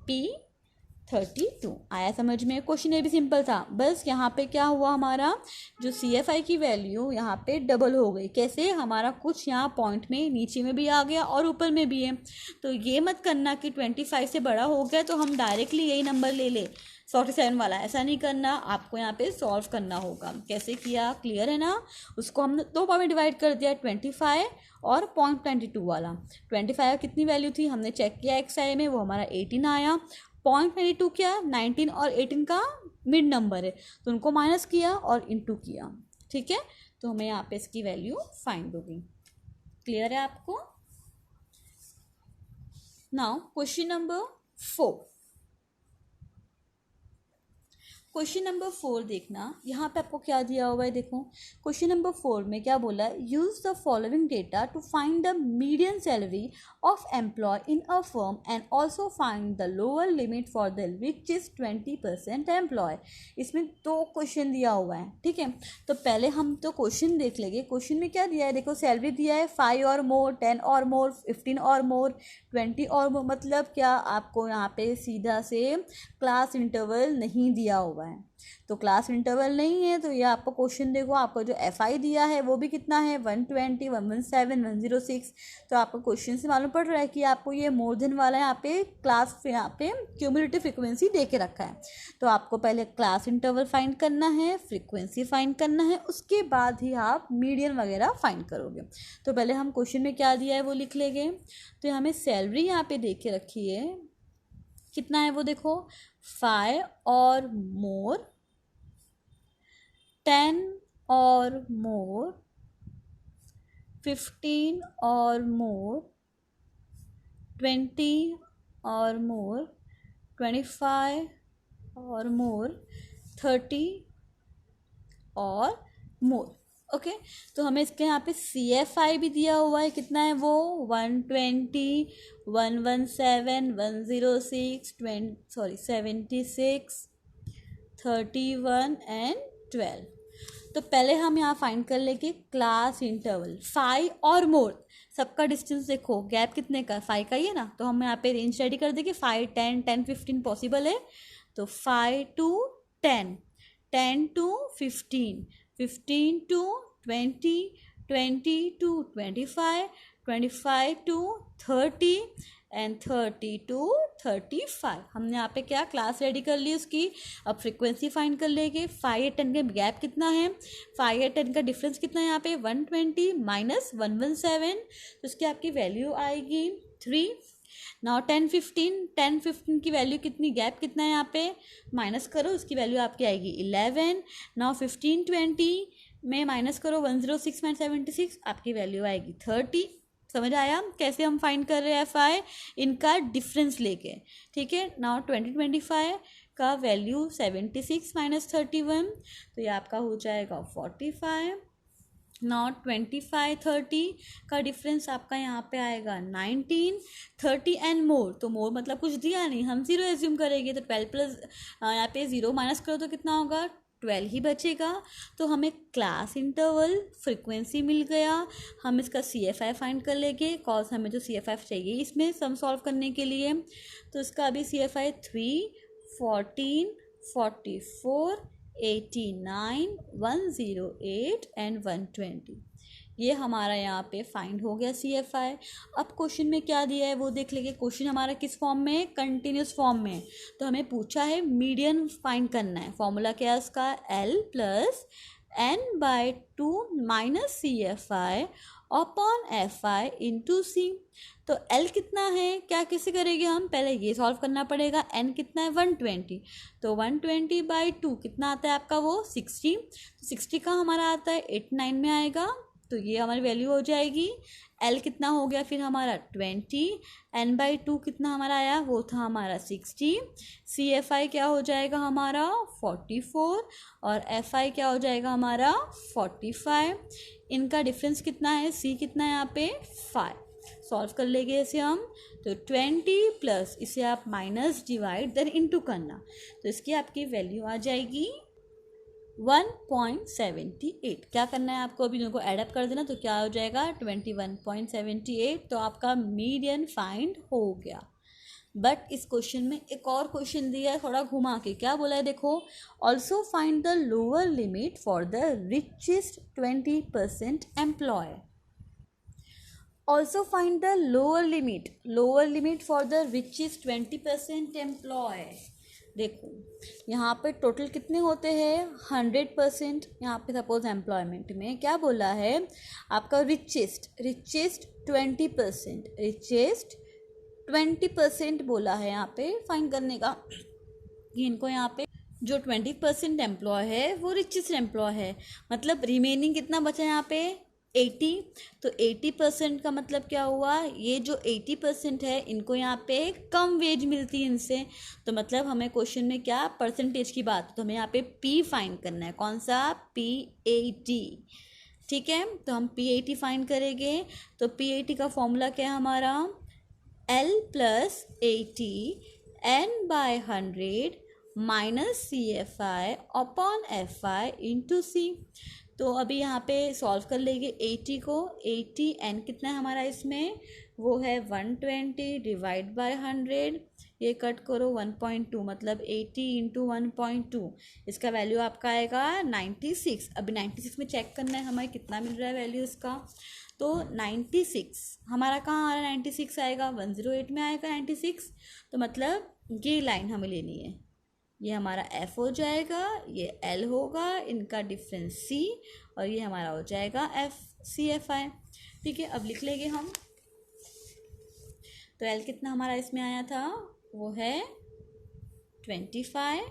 P32 आया समझ में। क्वेश्चन ये भी सिंपल था, बस यहाँ पे क्या हुआ, हमारा जो CFI की वैल्यू यहाँ पे डबल हो गई। कैसे, हमारा कुछ यहाँ पॉइंट में नीचे में भी आ गया और ऊपर में भी है। तो ये मत करना कि 25 से बड़ा हो गया तो हम डायरेक्टली यही नंबर ले ले 47 वाला, ऐसा नहीं करना। आपको यहाँ पे सॉल्व करना होगा। कैसे किया, क्लियर है ना। उसको हमने 2 पार्ट में डिवाइड कर दिया, 25 और 0.92 वाला। 25 कितनी वैल्यू थी हमने चेक किया XI में, वो हमारा 18 आया। 0.92 क्या, 19 और 18 का मिड नंबर है, तो उनको माइनस किया और इनटू किया, ठीक है। तो हमें यहाँ पे इसकी वैल्यू फाइंड होगी। क्लियर है आपको। Now question number 4। Question number 4 देखना, यहाँ पे आपको क्या दिया हुआ है, देखो क्वेश्चन नंबर 4 में क्या बोला है, use the following data to find the median salary of employ in a firm and also find the lower limit for the which is 20% employ. इसमें 2 क्वेश्चन दिया हुआ है, ठीक है। तो पहले हम तो क्वेश्चन देख लेंगे। क्वेश्चन में क्या दिया है, देखो सैलरी दिया है 5 और मोर, 10 और मोर, 15 और मोर, 20 और मोर। मतलब क्या, आपको यहाँ पे सीधा से क्लास इंटरवल नहीं दिया हुआ हुआ है, तो क्लास इंटरवल नहीं है। तो ये आपको क्वेश्चन देखो, आपको जो FI दिया है वो भी कितना है 120, 117, 106। तो आपको क्वेश्चन से मालूम पड़ रहा है कि आपको ये मोर देन वाला यहाँ पे क्लास यहाँ पे क्यूमुलेटिव फ्रिक्वेंसी दे के रखा है। तो आपको पहले क्लास इंटरवल फाइंड करना है, फ्रिक्वेंसी फाइंड करना है, उसके बाद ही आप मीडियन वगैरह फाइंड करोगे। तो पहले हम क्वेश्चन में क्या दिया है वो लिख लेंगे। तो हमें सैलरी यहाँ पे दे के रखी है, कितना है वो देखो, 5 और मोर, 10 और मोर, 15 और मोर, 20 और मोर, 25 और मोर, 30 और मोर। ओके, तो हमें इसके यहाँ पे CFI भी दिया हुआ है, कितना है वो 120, 117, 106, 76, 31 एंड 12। तो पहले हम यहाँ फाइंड कर लेंगे क्लास इंटरवल 5 और मोर। सबका डिस्टेंस देखो, गैप कितने का, 5 का ही है ना। तो हम यहाँ पे रेंज रेडी कर देंगे, 5, 10, 10, 15 पॉसिबल है। तो 5 to 10, 10 to 15, 15 to 20, 20 to 25, 25 to 30 and 30 to 35। हमने यहाँ पे क्या क्लास रेडी कर ली उसकी। अब फ्रीक्वेंसी फाइंड कर लेंगे। 5 और 10 का गैप कितना है, 5 और 10 का डिफरेंस कितना है यहाँ पे 120 माइनस 117, तो उसकी आपकी वैल्यू आएगी 3। नाउ 10, 15 की वैल्यू कितनी, गैप कितना है यहाँ पे, माइनस करो, उसकी वैल्यू आपकी आएगी 11। नाउ 15, 20 में माइनस करो 106 माइनस 76, आपकी वैल्यू आएगी 30। समझ आया कैसे हम फाइंड कर रहे हैं FI, इनका डिफरेंस लेके। ठीक है, नाउ 2025 का वैल्यू 76 माइनस 31, तो ये आपका हो जाएगा 45। नाउ 25, 30 का डिफरेंस आपका यहाँ पे आएगा 19, 30 एंड मोर। तो मोर मतलब कुछ दिया नहीं, हम 0 एज्यूम करेंगे। तो 12 प्लस यहाँ पे 0 माइनस करो तो कितना होगा, 12 ही बचेगा। तो हमें क्लास इंटरवल फ्रीक्वेंसी मिल गया। हम इसका CFI फाइंड कर लेंगे, कॉज हमें जो CFI चाहिए इसमें सम सॉल्व करने के लिए। तो इसका अभी CFI 3, 14, 44, 89, 108 एंड 120। ये हमारा यहाँ पे फाइंड हो गया CFI। अब क्वेश्चन में क्या दिया है वो देख लेंगे। क्वेश्चन हमारा किस फॉर्म में है, कंटिन्यूस फॉर्म में। तो हमें पूछा है मीडियन फाइंड करना है। फॉर्मूला क्या है उसका, L plus n/2 minus CFI upon FI into C। तो L कितना है, क्या कैसे करेंगे हम, पहले ये सॉल्व करना पड़ेगा। n कितना है 120, तो 120/2 कितना आता है आपका वो 60। तो 60 का हमारा आता है 89 में आएगा, तो ये हमारी वैल्यू हो जाएगी। L कितना हो गया फिर हमारा 20, n/2 कितना हमारा आया, वो था हमारा 60। CFI क्या हो जाएगा हमारा 44 और FI क्या हो जाएगा हमारा 45। इनका डिफरेंस कितना है, C कितना है यहाँ पे 5। सॉल्व कर लेंगे इसे हम। तो 20 प्लस इसे आप माइनस डिवाइड देन इनटू करना, तो इसकी आपकी वैल्यू आ जाएगी 1.78। क्या करना है आपको, अभी इनको एडअप कर देना, तो क्या हो जाएगा 21.78। तो आपका मीडियन फाइंड हो गया। बट इस क्वेश्चन में एक और क्वेश्चन दिया है थोड़ा घुमा के, क्या बोला है देखो, also find the lower limit for the richest 20% employ. Also find the lower limit for the richest 20% employ. देखो यहाँ पे टोटल कितने होते हैं 100%। यहाँ पे सपोज एम्प्लॉयमेंट में क्या बोला है आपका रिचेस्ट 20% बोला है यहाँ पे फाइंड करने का। इनको यहाँ पे जो 20% एम्प्लॉय है वो रिचेस्ट एम्प्लॉय है, मतलब रिमेनिंग कितना बचा यहाँ पे 80। तो 80% का मतलब क्या हुआ, ये जो 80% है इनको यहाँ पे कम वेज मिलती है इनसे। तो मतलब हमें क्वेश्चन में क्या परसेंटेज की बात, तो हमें यहाँ पे P फाइंड करना है, कौन सा PAT। ठीक है, तो हम PAT फाइंड करेंगे। तो PAT का फॉर्मूला क्या है हमारा, L plus 80 n/100 minus CFI upon FI into C। तो अभी यहाँ पे सॉल्व कर लेंगे 80 को। 80 n कितना है हमारा इसमें वो है 120 डिवाइड बाय 100, ये कट करो 1.2 मतलब 80 इंटू 1.2, इसका वैल्यू आपका आएगा 96। अभी 96 में चेक करना है हमें कितना मिल रहा है वैल्यू इसका। तो 96 हमारा कहाँ आ रहा है, 96 आएगा 108 में आएगा 96। तो मतलब ये लाइन हमें लेनी है, ये हमारा F हो जाएगा, ये L होगा, इनका डिफरेंस C, और ये हमारा हो जाएगा CFI। ठीक है, अब लिख लेंगे हम। तो L कितना हमारा इसमें आया था, वो है 25।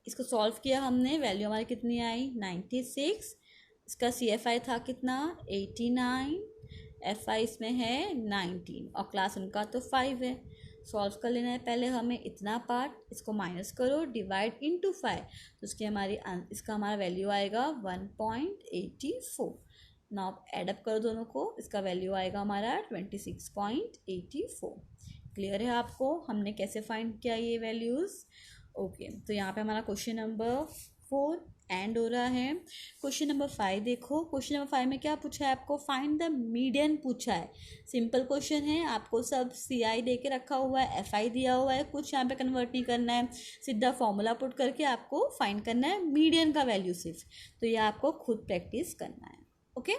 इसको सॉल्व किया हमने, वैल्यू हमारी कितनी आई 96। इसका CFI था कितना 89, FI इसमें है 19, और क्लास उनका तो 5 है। सॉल्व कर लेना है पहले हमें इतना पार्ट, इसको माइनस करो डिवाइड इनटू 5, तो इसका हमारा वैल्यू आएगा 1.84। नाउ एडअप करो दोनों को, इसका वैल्यू आएगा हमारा 26.84। क्लियर है आपको हमने कैसे फाइंड किया ये वैल्यूज़। ओके, तो यहाँ पे हमारा क्वेश्चन नंबर 4 एंड हो रहा है। क्वेश्चन नंबर 5 देखो, क्वेश्चन नंबर 5 में क्या पूछा है आपको, फाइंड द मीडियन पूछा है। सिंपल क्वेश्चन है, आपको सब CI दे के रखा हुआ है, FI दिया हुआ है, कुछ यहाँ पे कन्वर्ट नहीं करना है, सीधा फॉर्मूला पुट करके आपको फाइंड करना है मीडियन का वैल्यू सिर्फ। तो ये आपको खुद प्रैक्टिस करना है। ओके,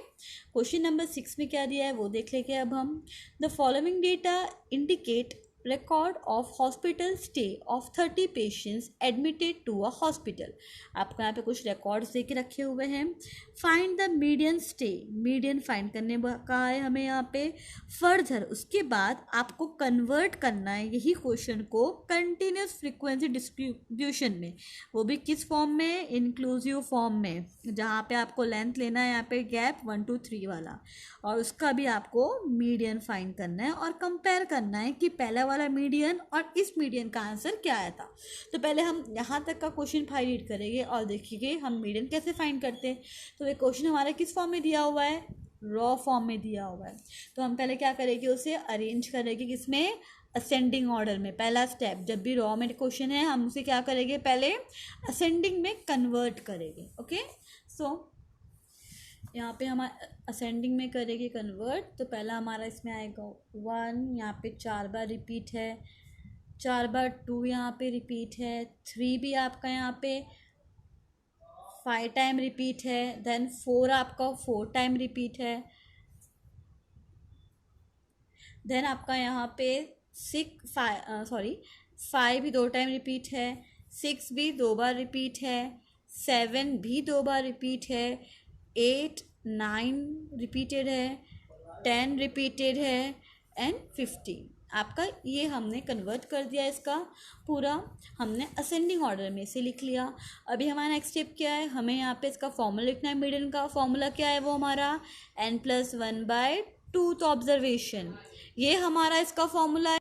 क्वेश्चन नंबर 6 में क्या दिया है वो देख लेंगे अब हम। The following data indicate record of hospital stay of 30 patients admitted to a hospital। आपको यहाँ पे कुछ रिकॉर्ड्स दे के रखे हुए हैं। Find the median stay, median find करने का है हमें यहाँ पे। फर्दर उसके बाद आपको कन्वर्ट करना है यही क्वेश्चन को कंटिन्यूस फ्रीक्वेंसी डिस्ट्रीब्यूशन में, वो भी किस फॉर्म में, इंक्लूसिव फॉर्म में, जहाँ पे आपको लेंथ लेना है यहाँ पे गैप 1 2 3 वाला, और उसका भी आपको मीडियन फाइंड करना है और कंपेयर करना है कि पहला वाला मीडियन और इस मीडियन का आंसर क्या आया था। तो पहले हम यहाँ तक का क्वेश्चन फाइल रीड करेंगे और देखिए हम मीडियन कैसे फाइंड करते हैं। तो ये क्वेश्चन हमारा किस फॉर्म में दिया हुआ है, रॉ फॉर्म में दिया हुआ है। तो हम पहले क्या करेंगे, उसे अरेंज करेंगे किसमें, असेंडिंग ऑर्डर में। पहला स्टेप, जब भी रॉ में क्वेश्चन है हम उसे क्या करेंगे, पहले असेंडिंग में कन्वर्ट करेंगे। ओके, सो यहाँ पे हम असेंडिंग में करेंगे कन्वर्ट। तो पहला हमारा इसमें आएगा 1, यहाँ पे 4 बार रिपीट है, 4 बार 2 यहाँ पे रिपीट है, 3 भी आपका यहाँ पे 5 टाइम रिपीट है, देन 4 आपका 4 टाइम रिपीट है, देन आपका यहाँ पे 5 भी 2 टाइम रिपीट है, 6 भी 2 बार रिपीट है, 7 भी 2 बार रिपीट है, 8 9 रिपीटेड है, 10 रिपीटेड है, एंड 15 आपका ये हमने कन्वर्ट कर दिया। इसका पूरा हमने असेंडिंग ऑर्डर में से लिख लिया। अभी हमारा नेक्स्ट स्टेप क्या है, हमें यहाँ पे इसका फॉर्मूला लिखना है। मीडियन का फॉर्मूला क्या है, वो हमारा n+1/2 ऑब्जर्वेशन, ये हमारा इसका फॉर्मूला है।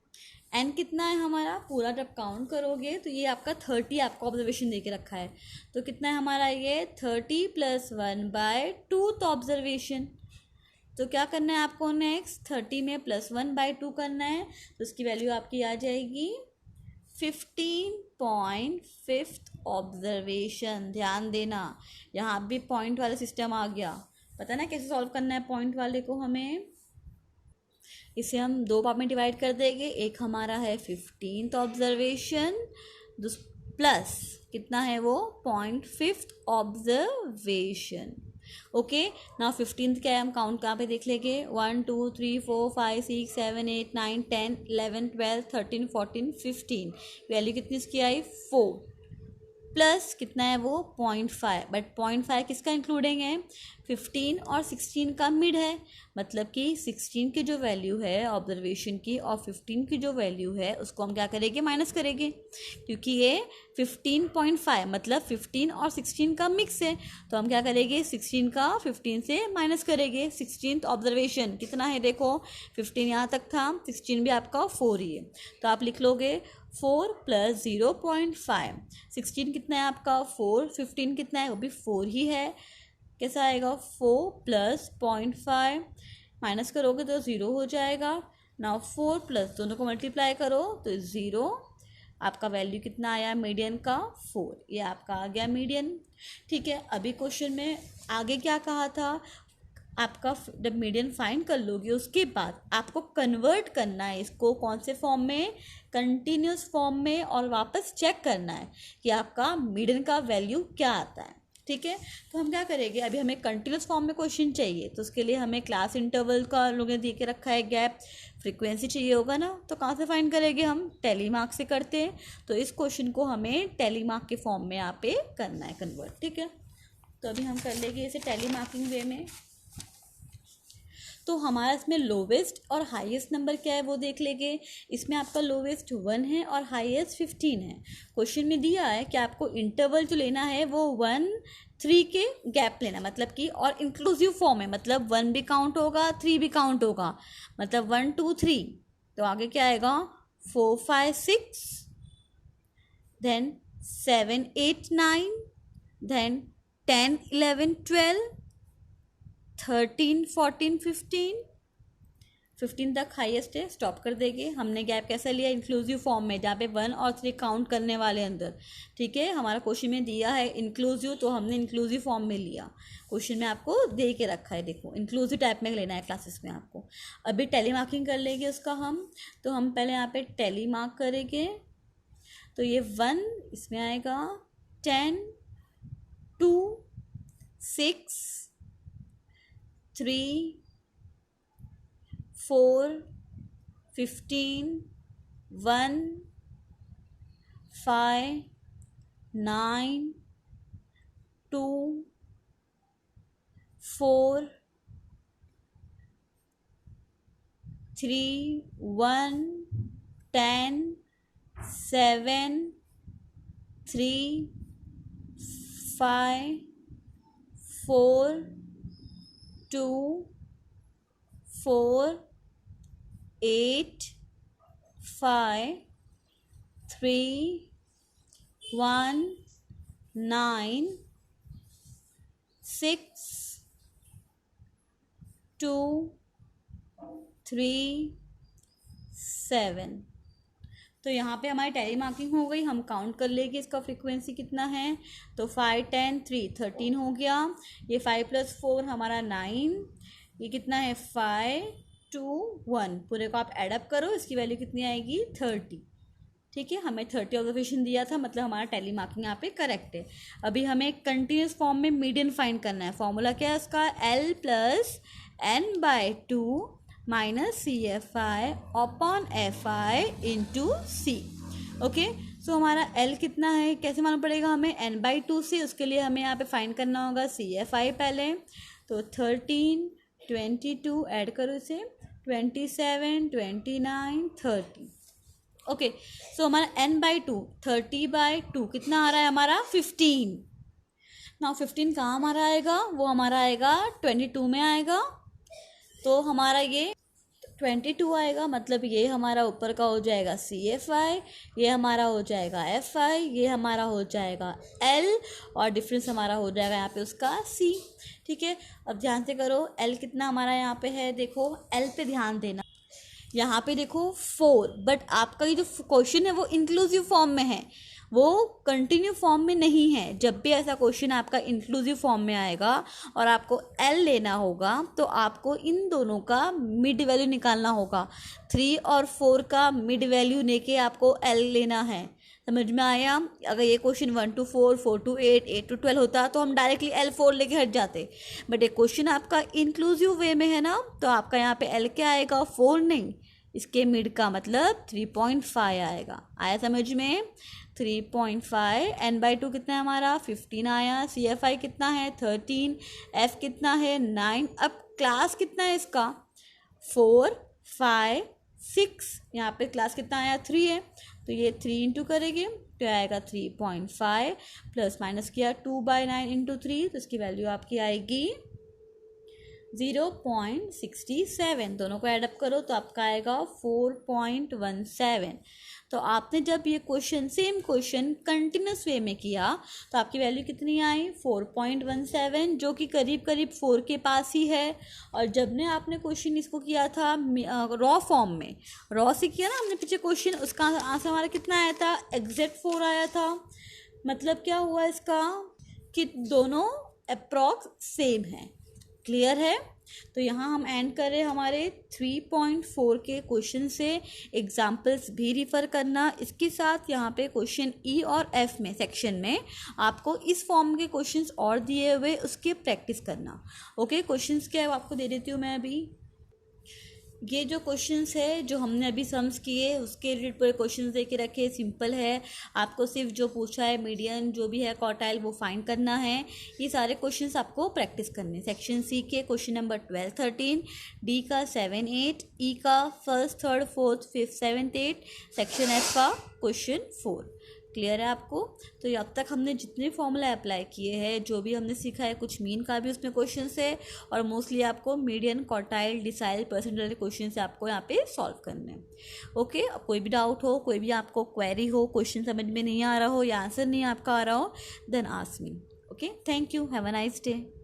एन कितना है हमारा, पूरा जब काउंट करोगे तो ये आपका 30 आपको ऑब्जर्वेशन दे के रखा है। तो कितना है हमारा ये 30 + 1/2 ऑब्जर्वेशन। तो क्या करना है आपको, नेक्स्ट 30 में +1/2 करना है, तो उसकी वैल्यू आपकी आ जाएगी 15.5 ऑब्जर्वेशन। ध्यान देना यहाँ भी पॉइंट वाला सिस्टम आ गया, पता ना कैसे सॉल्व करना है पॉइंट वाले को हमें। इसे हम 2 पार्ट में डिवाइड कर देंगे, एक हमारा है 15th ऑब्जर्वेशन प्लस कितना है वो 0.5 ऑब्जर्वेशन। ओके, नाउ 15th क्या है, हम काउंट कहाँ पे देख लेंगे, 1 2 3 4 5 6 7 8 9 10 11 12 13 14 15, वैल्यू कितनी इसकी आई 4, प्लस कितना है वो 0.5, बट 0.5 किसका इंक्लूडिंग है, 15 और 16 का मिड है, मतलब कि 16 की जो वैल्यू है ऑब्जर्वेशन की और 15 की जो वैल्यू है उसको हम क्या करेंगे, माइनस करेंगे, क्योंकि ये 15.5 मतलब 15 और 16 का मिक्स है। तो हम क्या करेंगे, 16 का 15 से माइनस करेंगे। 16th ऑब्जर्वेशन कितना है, देखो 15 यहाँ तक था, 16 भी आपका 4 ही है, तो आप लिख लोगे 4 + 0.5। 16 कितना है आपका 4, 15 कितना है वो भी 4 ही है, कैसा आएगा 4 + 0.5, माइनस करोगे तो 0 हो जाएगा। नाउ 4 + दोनों को मल्टीप्लाई करो तो 0, आपका वैल्यू कितना आया मीडियन का 4, ये आपका आ गया मीडियन। ठीक है, अभी क्वेश्चन में आगे क्या कहा था, आपका जब मीडियन फाइंड कर लोगे उसके बाद आपको कन्वर्ट करना है इसको कौन से फॉर्म में, कंटिन्यूस फॉर्म में, और वापस चेक करना है कि आपका मीडियन का वैल्यू क्या आता है। ठीक है, तो हम क्या करेंगे, अभी हमें कंटिन्यूस फॉर्म में क्वेश्चन चाहिए तो उसके लिए हमें क्लास इंटरवल का लोगों ने दे के रखा है गैप, फ्रीक्वेंसी चाहिए होगा ना, तो कहाँ से फाइंड करेंगे, हम टेलीमार्क से करते हैं। तो इस क्वेश्चन को हमें टेलीमार्क के फॉर्म में यहाँ पे करना है कन्वर्ट। ठीक है, तो अभी हम कर लेंगे इसे टेलीमार्किंग वे में। तो हमारा इसमें लोवेस्ट और हाईएस्ट नंबर क्या है वो देख लेंगे। इसमें आपका लोवेस्ट 1 है और हाईएस्ट 15 है। क्वेश्चन में दिया है कि आपको इंटरवल जो लेना है वो 1 3 के गैप लेना, मतलब कि और इंक्लूसिव फॉर्म है, मतलब 1 भी काउंट होगा 3 भी काउंट होगा, मतलब 1 2 3। तो आगे क्या आएगा 4 5 6, देन 7 8 9, देन 10 11 12, 13 14 15 तक हाईएस्ट है, स्टॉप कर देंगे। हमने गैप कैसा लिया, इंक्लूसिव फॉर्म में, जहाँ पे 1 और 3 काउंट करने वाले अंदर। ठीक है, हमारा क्वेश्चन में दिया है इंक्लूसिव, तो हमने इंक्लूसिव फॉर्म में लिया। क्वेश्चन में आपको दे के रखा है, देखो इंक्लूसिव टाइप में लेना है क्लासेस में आपको। अभी टेलीमार्किंग कर लेंगे उसका हम, तो हम पहले यहाँ पे टेलीमार्क करेंगे। तो ये 1 इसमें आएगा, 10 2 6 3 4 15 1 5 9 2 4 3 1 10 7 3 5 4 2 4 8 5 3 1 9 6 2 3 7। तो यहाँ पे हमारी टेली मार्किंग हो गई। हम काउंट कर लेंगे इसका फ्रीक्वेंसी कितना है। तो 5 10 3 13 हो गया। ये 5 + 4 हमारा 9। ये कितना है 5 2 1। पूरे को आप एडअप करो, इसकी वैल्यू कितनी आएगी 30। ठीक है, हमें 30 ऑब्जर्वेशन दिया था, मतलब हमारा टेली मार्किंग यहाँ पे करेक्ट है। अभी हमें कंटिन्यूस फॉर्म में मीडियन फाइंड करना है। फॉर्मूला क्या है उसका, L + n/2 - CFi upon Fi into C। Okay, so हमारा L कितना है, कैसे मालूम पड़ेगा हमें, n/2 से। उसके लिए हमें यहाँ पे फाइंड करना होगा CFi पहले। तो 13 22 ऐड करो इसे, 27 29 30। ओके, सो हमारा n/2 30/2 कितना आ रहा है हमारा 15। नाउ 15 कहाँ हमारा आएगा, वो हमारा आएगा 22 में आएगा। तो हमारा ये 22 आएगा, मतलब ये हमारा ऊपर का हो जाएगा CFi, ये हमारा हो जाएगा Fi, ये हमारा हो जाएगा L, और डिफरेंस हमारा हो जाएगा यहाँ पे उसका C। ठीक है, अब ध्यान से करो L कितना हमारा यहाँ पे है, देखो L पे ध्यान देना। यहाँ पे देखो 4, बट आपका ये जो क्वेश्चन है वो इंक्लूसिव फॉर्म में है, वो कंटिन्यू फॉर्म में नहीं है। जब भी ऐसा क्वेश्चन आपका इंक्लूसिव फॉर्म में आएगा और आपको L लेना होगा, तो आपको इन दोनों का मिड वैल्यू निकालना होगा। 3 और 4 का मिड वैल्यू लेके आपको L लेना है। समझ में आया। अगर ये क्वेश्चन 1 to 4 4 to 8 8 to 12 होता तो हम डायरेक्टली L4 लेके हट जाते, बट ये क्वेश्चन आपका इंक्लूसिव वे में है ना, तो आपका यहाँ पे L क्या आएगा 4 नहीं, इसके मिड का मतलब 3.5 आएगा। आया समझ में, 3.5। n/2 कितना है हमारा 15 आया। CFi कितना है 13, F कितना है 9। अब क्लास कितना है इसका 4 5 6, यहाँ पे क्लास कितना आया 3 है, तो ये 3 इंटू करेंगे तो आएगा 3.5, प्लस माइनस किया 2/9 इंटू 3, तो इसकी वैल्यू आपकी आएगी 0.67। दोनों को एडअप करो तो आपका आएगा 4.17। तो आपने जब ये क्वेश्चन सेम क्वेश्चन कंटिन्यूस वे में किया तो आपकी वैल्यू कितनी आई 4.17, जो कि करीब करीब 4 के पास ही है। और जब ने आपने क्वेश्चन इसको किया था रॉ फॉर्म में, रॉ से किया ना हमने पीछे क्वेश्चन, उसका आंसर हमारा कितना आया था एग्जैक्ट 4 आया था। मतलब क्या हुआ इसका कि दोनों अप्रॉक्स सेम है। क्लियर है। तो यहाँ हम एंड कर रहे हैं हमारे 3.4 के क्वेश्चन से। एग्जाम्पल्स भी रिफ़र करना, इसके साथ यहाँ पे क्वेश्चन ई और एफ में सेक्शन में आपको इस फॉर्म के क्वेश्चंस और दिए हुए उसके प्रैक्टिस करना। ओके, क्वेश्चंस क्या है वो आपको दे देती हूँ मैं अभी। ये जो क्वेश्चंस है जो हमने अभी सम्स किए उसके रिलेटेड पूरे क्वेश्चंस दे के रखे, सिंपल है। आपको सिर्फ जो पूछा है मीडियन जो भी है क्वार्टाइल वो फाइंड करना है। ये सारे क्वेश्चंस आपको प्रैक्टिस करने। सेक्शन सी के क्वेश्चन नंबर 12, 13, डी का 7, 8, ई का 1st, 3rd, 4th, 5th, 7th, 8, section F का क्वेश्चन 4। क्लियर है आपको? तो ये अब तक हमने जितने फॉर्मूला अप्लाई किए हैं, जो भी हमने सीखा है, कुछ मीन का भी उसमें क्वेश्चन है और मोस्टली आपको median, quartile, decile, percentile question से आपको यहाँ पे सॉल्व करने हैं। ओके, कोई भी डाउट हो, कोई भी आपको क्वेरी हो, क्वेश्चन समझ में नहीं आ रहा हो या आंसर नहीं आपका आ रहा हो, then ask me. Okay, thank you, have a nice day.